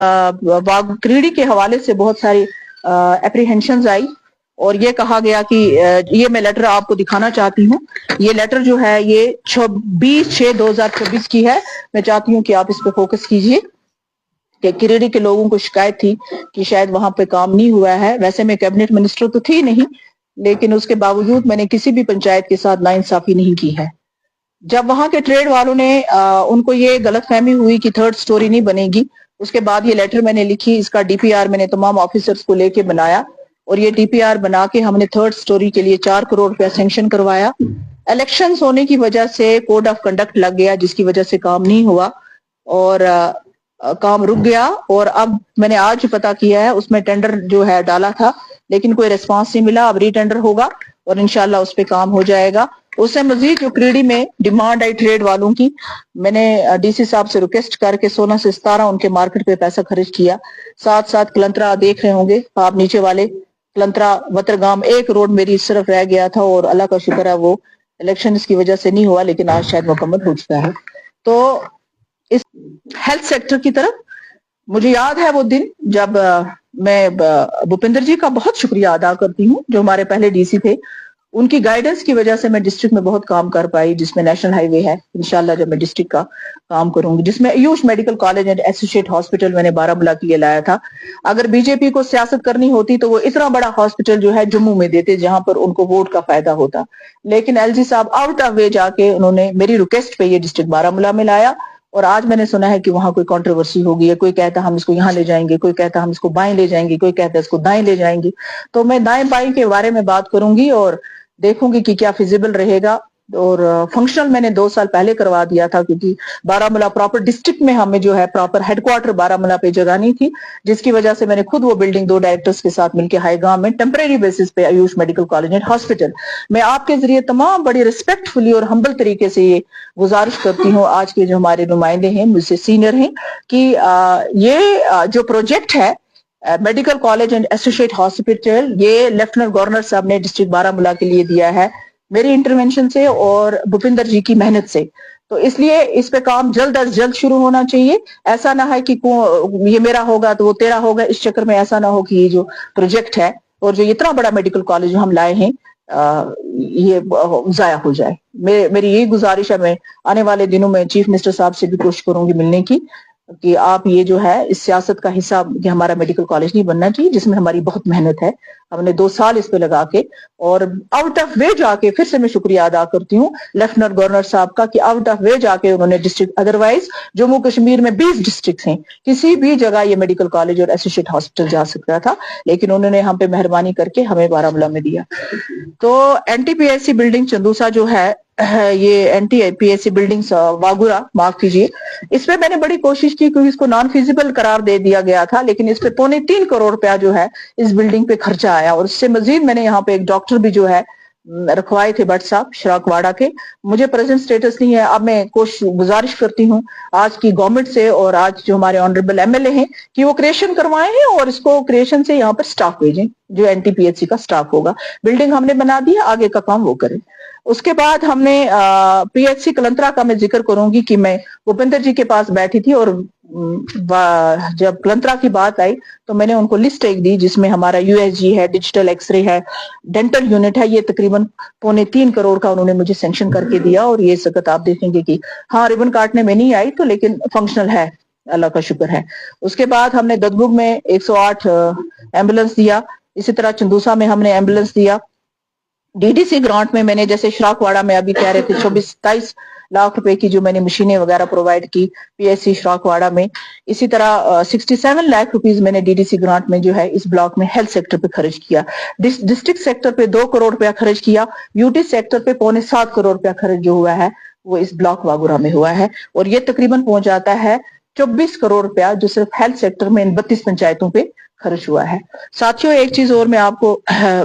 क्रीडी के हवाले से बहुत सारी एप्रीहेंशंस आई और ये कहा गया कि ये मैं लेटर आपको दिखाना चाहती हूँ। ये लेटर जो है ये 20/6/2024 की है। मैं चाहती हूँ कि आप इस पे फोकस कीजिए कि क्रीडी के लोगों को शिकायत थी कि शायद वहां पे काम नहीं हुआ है। वैसे मैं कैबिनेट मिनिस्टर तो थी नहीं, लेकिन उसके बावजूद मैंने किसी भी पंचायत के साथ नाइंसाफी नहीं की है। जब वहां के ट्रेड वालों ने उनको ये गलतफहमी हुई कि थर्ड स्टोरी नहीं बनेगी, उसके बाद ये लेटर मैंने लिखी, इसका डीपीआर मैंने तमाम ऑफिसर्स को लेके बनाया और ये डीपीआर बना के हमने थर्ड स्टोरी के लिए 4 करोड़ रुपया सैंक्शन करवाया। इलेक्शंस होने की वजह से कोड ऑफ कंडक्ट लग गया, जिसकी वजह से काम नहीं हुआ और काम रुक गया। और अब मैंने आज पता किया है, उसमें टेंडर जो है डाला था लेकिन कोई रिस्पांस नहीं मिला। अब रीटेंडर होगा और इंशाल्लाह उस पे काम हो जाएगा। उससे मजीद जो क्रीडी में डिमांड आई ट्रेड वालों की, मैंने डीसी साहब से रिक्वेस्ट करके 16 से 17 उनके मार्केट पे पैसा खर्च किया। साथ साथ कलंतरा देख रहे होंगे आप नीचे वाले, कलंतरा वतरगाम 1 रोड मेरी सिर्फ रह गया था और अल्लाह का शुक्र है वो इलेक्शन की वजह से नहीं हुआ, लेकिन आज शायद मुकम्मल हो चुका है। तो इस हेल्थ सेक्टर की तरफ मुझे याद है वो दिन जब मैं भूपिंदर जी का बहुत शुक्रिया अदा करती हूँ, जो हमारे पहले डीसी थे। उनकी गाइडेंस की वजह से मैं डिस्ट्रिक्ट में बहुत काम कर पाई, जिसमें नेशनल हाईवे है इंशाल्लाह जब मैं डिस्ट्रिक्ट का काम करूंगी, जिसमें Ayush medical college and associate hospital मैंने बारामूला के लिए लाया था। अगर बीजेपी को सियासत करनी होती तो वो इतना बड़ा हॉस्पिटल जो है जम्मू में देते जहां पर उनको वोट का फायदा होता, लेकिन एलजी साहब आउट ऑफ वे जाके उन्होंने मेरी रिक्वेस्ट पे ये डिस्ट्रिक्ट बारामूला में लाया। और आज मैंने सुना है कि वहां कोई कंट्रोवर्सी हो गई है, कोई कहता हम इसको यहाँ ले जाएंगे, कोई कहता हम इसको बाएं ले जाएंगे, कोई कहता है इसको दाएं ले जाएंगे। तो मैं दाएं बाएं के बारे में बात करूंगी और देखूंगी कि क्या फिजिबल रहेगा। और फंक्शनल मैंने 2 साल पहले करवा दिया था, क्योंकि बारामूला प्रॉपर डिस्ट्रिक्ट में हमें जो है प्रॉपर हेडक्वार्टर बारामूला पे जगह नहीं थी, जिसकी वजह से मैंने खुद वो बिल्डिंग 2 डायरेक्टर्स के साथ मिलकर हाईगांव में टेम्परेरी बेसिस पे Ayush medical college and hospital. मैं आपके जरिए तमाम बड़ी रिस्पेक्टफुली और हम्बल तरीके से ये गुजारिश करती हूँ, आज के जो हमारे नुमाइंदे हैं मुझसे सीनियर हैं, कि ये जो प्रोजेक्ट है medical college and associate hospital, ये लेफ्टिनेंट गवर्नर साहब ने डिस्ट्रिक्ट बारामूला के लिए दिया है मेरी इंटरवेंशन से और भूपिंदर जी की मेहनत से। तो इसलिए इस पे काम जल्द अज जल्द शुरू होना चाहिए। ऐसा ना है कि ये मेरा होगा तो वो तेरा होगा, इस चक्कर में ऐसा ना हो कि ये जो प्रोजेक्ट है और जो इतना बड़ा मेडिकल कॉलेज हम लाए हैं ये जाया हो जाए। मेरी यही गुजारिश है। मैं आने वाले दिनों में चीफ मिनिस्टर साहब से भी कोशिश करूंगी मिलने की, कि आप ये जो है इस सियासत का हिस्सा, कि हमारा मेडिकल कॉलेज नहीं बनना चाहिए, जिसमें हमारी बहुत मेहनत है, हमने 2 साल इस पे लगा के और आउट ऑफ वे जाके, फिर से मैं शुक्रिया अदा करती हूँ लेफ्टिनेंट गवर्नर साहब का, कि आउट ऑफ वे जाके उन्होंने डिस्ट्रिक्ट, अदरवाइज जम्मू कश्मीर में 20 डिस्ट्रिक्ट हैं, किसी भी जगह ये मेडिकल कॉलेज और एसोसिएट हॉस्पिटल जा सकता था, लेकिन उन्होंने हम पे मेहरबानी करके हमें बारामूला में दिया। तो एनटीपीएससी बिल्डिंग चंदूसा जो है, ये एनटीपीएससी बिल्डिंग वागुरा, माफ कीजिए, इस पे मैंने बड़ी कोशिश की क्योंकि इसको नॉन फिजिबल करार दे दिया गया था, लेकिन इस पे 3.25 करोड़ रुपया जो है इस बिल्डिंग पे खर्चा आया। और इससे मजीद मैंने यहाँ पे एक डॉक्टर भी जो है रखवाए थे, भट्ट साहब शराकवाड़ा के। मुझे प्रेजेंट स्टेटस नहीं है। अब मैं गुजारिश करती हूँ आज की गवर्नमेंट से और आज जो हमारे ऑनरेबल एमएलए हैं कि वो क्रिएशन करवाए हैं और इसको क्रिएशन से यहाँ पर स्टाफ भेजें, जो एनटीपीएससी का स्टाफ होगा। बिल्डिंग हमने बना दी है, आगे का काम वो करें। उसके बाद हमने पीएचसी कलंतरा का मैं जिक्र करूंगी कि मैं भूपेंद्र जी के पास बैठी थी और जब कलंतरा की बात आई तो मैंने उनको लिस्ट एक दी, जिसमें हमारा यूएसजी है, डिजिटल एक्सरे है, डेंटल यूनिट है, ये तकरीबन 3.25 करोड़ का उन्होंने मुझे सैंक्शन करके दिया। और ये सकत आप देखेंगे कि हाँ रिबन काटने में नहीं आई तो, लेकिन फंक्शनल है, अल्लाह का शुक्र है। उसके बाद हमने ददबुग में 108 एम्बुलेंस दिया, इसी तरह चंदूसा में हमने एम्बुलेंस दिया। डीडीसी ग्रांट में मैंने, जैसे शराकवाड़ा में अभी कह रहे थे 24-27 लाख रुपए की जो मैंने मशीनें वगैरह प्रोवाइड की पीएससी शराकवाड़ा में, इसी तरह 67 लाख रुपीस मैंने डीडीसी ग्रांट में जो है इस ब्लॉक में हेल्थ सेक्टर पे खर्च किया। डिस्ट्रिक्ट सेक्टर पे 2 करोड़ रुपया खर्च किया, यूटी सेक्टर पे 7.25 करोड़ रुपया खर्च जो हुआ है वो इस ब्लॉक वागुरा में हुआ है। और ये तकरीबन पहुंच जाता है 24 करोड़ रुपया जो सिर्फ हेल्थ सेक्टर में इन 32 पंचायतों पे खर्च हुआ है। साथियों, एक चीज और मैं आपको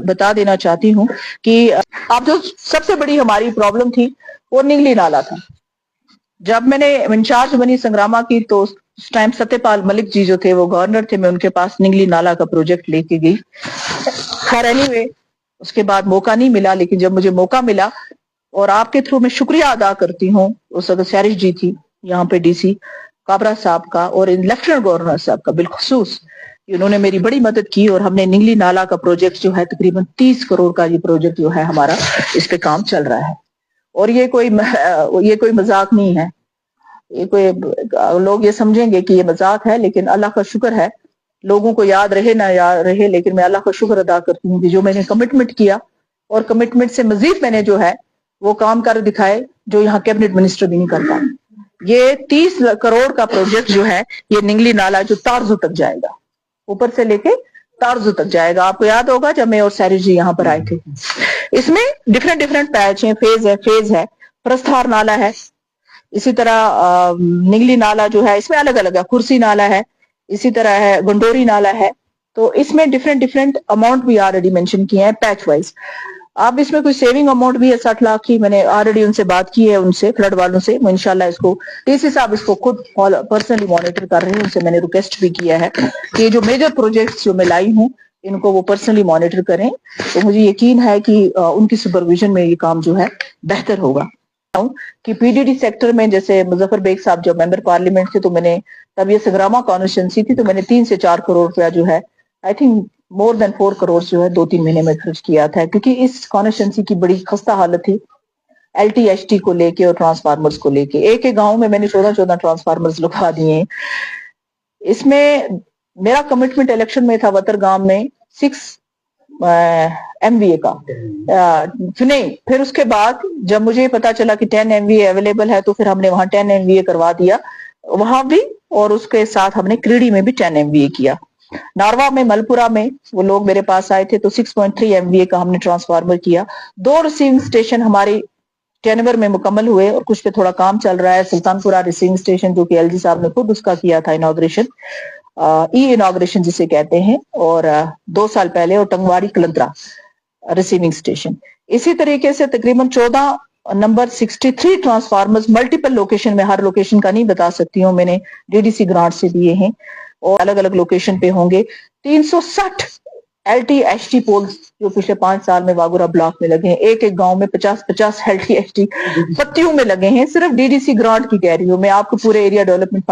बता देना चाहती हूँ कि आप जो सबसे बड़ी हमारी प्रॉब्लम थी वो निंगली नाला था। जब मैंने इंचार्ज बनी संग्रामा की तो उस टाइम सत्यपाल मलिक जी जो थे वो गवर्नर थे, मैं उनके पास निंगली नाला का प्रोजेक्ट लेके गई। खैर एनीवे उसके बाद मौका नहीं मिला, लेकिन जब मुझे मौका मिला, और आपके थ्रू मैं शुक्रिया अदा करती हूँ, उस वक्त सैरिश जी थी यहाँ पे डीसी, काबरा साहब का और लेफ्टिनेंट गवर्नर साहब का बिलखसूस, इन्होंने मेरी बड़ी मदद की और हमने निंगली नाला का प्रोजेक्ट जो है तकरीबन 30 करोड़ का ये प्रोजेक्ट जो है हमारा इस पे काम चल रहा है। और ये कोई मजाक नहीं है, ये कोई लोग ये समझेंगे कि ये मजाक है, लेकिन अल्लाह का शुक्र है, लोगों को याद रहे ना याद रहे, लेकिन मैं अल्लाह का शुक्र अदा करती हूँ कि जो मैंने कमिटमेंट किया और कमिटमेंट से मजीद मैंने जो है वो काम कर दिखाए जो यहाँ कैबिनेट मिनिस्टर भी नहीं कर पाए। ये 30 करोड़ का प्रोजेक्ट जो है ये निंगली नाला जो तारजू तक जाएगा, ऊपर से लेके तारजू तक जाएगा। आपको याद होगा जब मैं और सैरी जी यहाँ पर आए थे, इसमें डिफरेंट पैच हैं, फेज है, प्रस्थार नाला है, इसी तरह निंगली नाला जो है इसमें अलग अलग है, कुर्सी नाला है, इसी तरह है गंडोरी नाला है। तो इसमें डिफरेंट अमाउंट भी ऑलरेडी मेंशन किए हैं पैच वाइज। अब इसमें कोई सेविंग अमाउंट भी है 60 लाख की, मैंने ऑलरेडी उनसे बात की है, उनसे फ्लड वालों से। इंशाल्लाह इसको डीसी साहब इसको खुद पर्सनली मॉनिटर कर रहे हैं, उनसे मैंने रिक्वेस्ट भी किया है कि ये जो मेजर प्रोजेक्ट्स जो मैं लाई हूँ इनको वो पर्सनली मॉनिटर करें। तो मुझे यकीन है कि उनकी सुपरविजन में ये काम जो है बेहतर होगा। कि पीडीडी सेक्टर में जैसे मुजफ्फर बेग साहब जब मेंबर पार्लियामेंट थे तो मैंने तब ये सगरामा कॉन्स्टिट्यूंसी थी, तो मैंने 3 से 4 करोड़ रुपया जो है I think more than 4 crore जो है 2-3 महीने में खर्च किया था, क्योंकि इस कॉन्स्टिट्यूंसी की बड़ी खस्ता हालत थी LTHT को लेके और ट्रांसफार्मर्स को लेके। एक गांव में मैंने 14 ट्रांसफार्मर्स लगवा दिए। इसमें मेरा कमिटमेंट इलेक्शन में था वतर गांव में 6 MVA का नहीं, फिर उसके बाद जब मुझे पता चला कि 10 MVA अवेलेबल है तो फिर हमने वहां 10 MVA करवा दिया वहां भी, और उसके साथ हमने क्रीडी में भी 10 MVA किया। नारवा में मलपुरा में वो लोग मेरे पास आए थे तो 6.3 MVA का हमने ट्रांसफार्मर किया। 2 रिसीविंग स्टेशन हमारी जनवरी में मुकम्मल हुए और कुछ पे थोड़ा काम चल रहा है। सुल्तानपुरा रिसीविंग स्टेशन जो कि LG साहब ने खुद उसका किया था इनॉग्रेशन, इनॉग्रेशन जिसे कहते हैं, और 2 साल पहले, और टंगवाड़ी कलंतरा रिसीविंग स्टेशन। इसी तरीके से तकरीबन 14 नंबर 63 ट्रांसफार्मर्स मल्टीपल लोकेशन में, हर लोकेशन का नहीं बता सकती हूँ, मैंने DDC ग्रांट से दिए हैं और अलग अलग लोकेशन पे होंगे। 360 LTHT पोल्स जो पिछले 5 साल में वागुरा ब्लॉक में लगे हैं, एक गांव में 50-50 LTHT पत्तियों में लगे हैं, सिर्फ DDC ग्रांट की कह रही हूँ मैं, आपको पूरे एरिया डेवलपमेंट